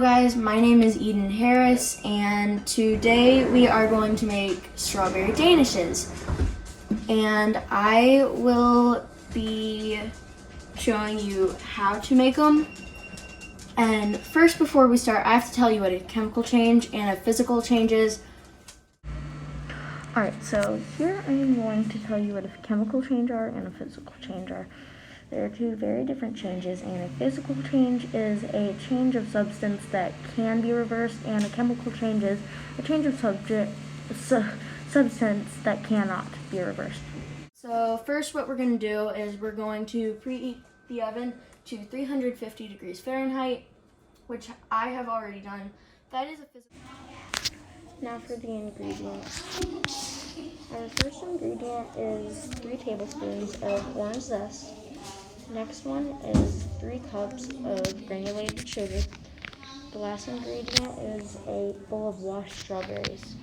guys, my name is Eden Harris, and today we are going to make strawberry danishes. And I will be showing you how to make them. And first, before we start, I have to tell you what a chemical change and a physical change is. Alright, so here I am going to tell you what a chemical change are and a physical change are. There are two very different changes, and a physical change is a change of substance that can be reversed, and a chemical change is a change of substance that cannot be reversed. So first what we're going to do is we're going to preheat the oven to 350 degrees Fahrenheit, which I have already done. That is a physical. Now for the ingredients. Our first ingredient is 3 tablespoons of orange zest. Next one is 3 cups of granulated sugar. The last ingredient is a bowl of washed strawberries.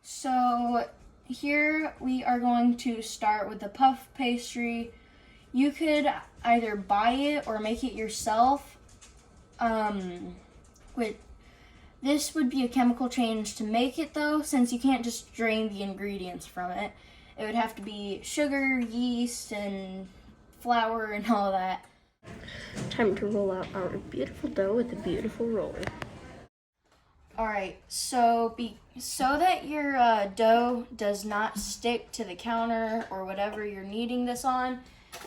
So here we are going to start with the puff pastry. You could either buy it or make it yourself. This would be a chemical change to make it though, since you can't just drain the ingredients from it. It would have to be sugar, yeast, and flour and all that. Time to roll out our beautiful dough with a beautiful roller. Alright, so that your dough does not stick to the counter or whatever you're kneading this on,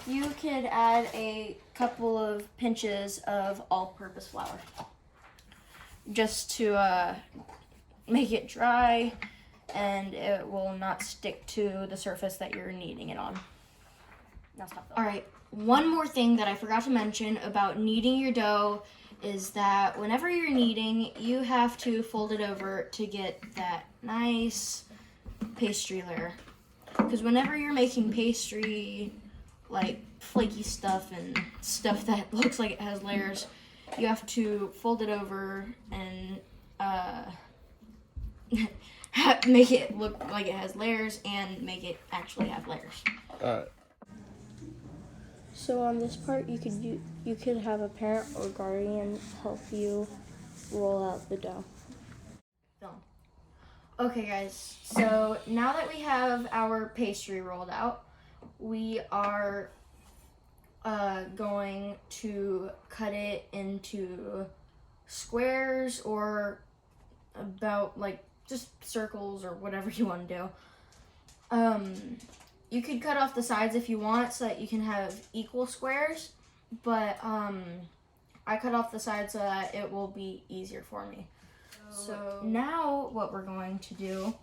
you could add a couple of pinches of all-purpose flour just to make it dry, and it will not stick to the surface that you're kneading it on. Now stop. All right, one more thing that I forgot to mention about kneading your dough is that whenever you're kneading, you have to fold it over to get that nice pastry layer. Because whenever you're making pastry, like flaky stuff and stuff that looks like it has layers, you have to fold it over and make it look like it has layers and make it actually have layers. So on this part, you could have a parent or guardian help you roll out the dough. Okay guys, so now that we have our pastry rolled out, we are going to cut it into squares or about like just circles or whatever you want to do. You could cut off the sides if you want so that you can have equal squares, but I cut off the sides so that it will be easier for me. So now what we're going to do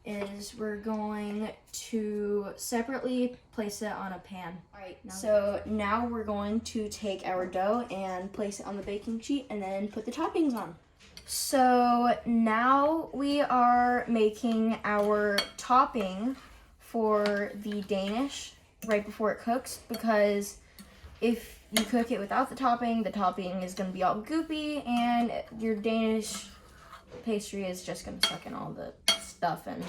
is we're going to separately place it on a pan. Alright, so now we're going to take our dough and place it on the baking sheet and then put the toppings on. So now we are making our topping for the Danish right before it cooks, because if you cook it without the topping is going to be all goopy and your Danish pastry is just going to suck in all the stuff and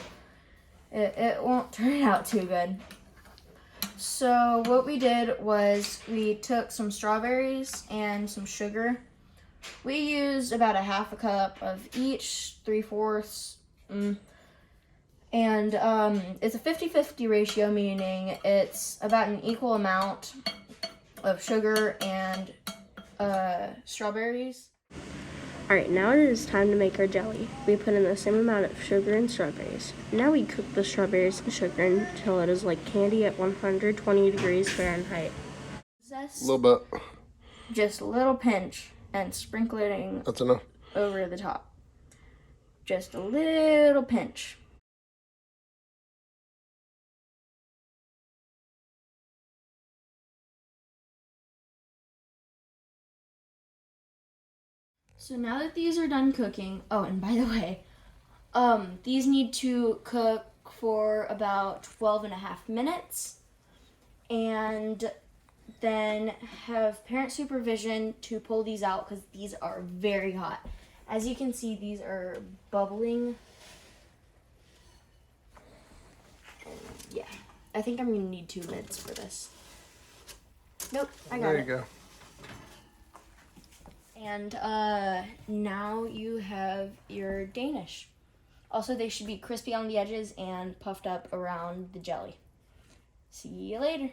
it won't turn out too good. So what we did was we took some strawberries and some sugar. We used about a half a cup of each, 3/4. And it's a 50-50 ratio, meaning it's about an equal amount of sugar and strawberries. Alright, now it is time to make our jelly. We put in the same amount of sugar and strawberries. Now we cook the strawberries and sugar until it is like candy at 120 degrees Fahrenheit. A little bit. Just a little pinch and sprinkling That's enough. over the top. Just a little pinch. So now that these are done cooking, oh, and by the way, these need to cook for about 12.5 minutes, and then have parent supervision to pull these out because these are very hot. As you can see, these are bubbling. And yeah, I think I'm gonna need 2 lids for this. Nope, I got it. There you go. And now you have your Danish. Also, they should be crispy on the edges and puffed up around the jelly. See you later.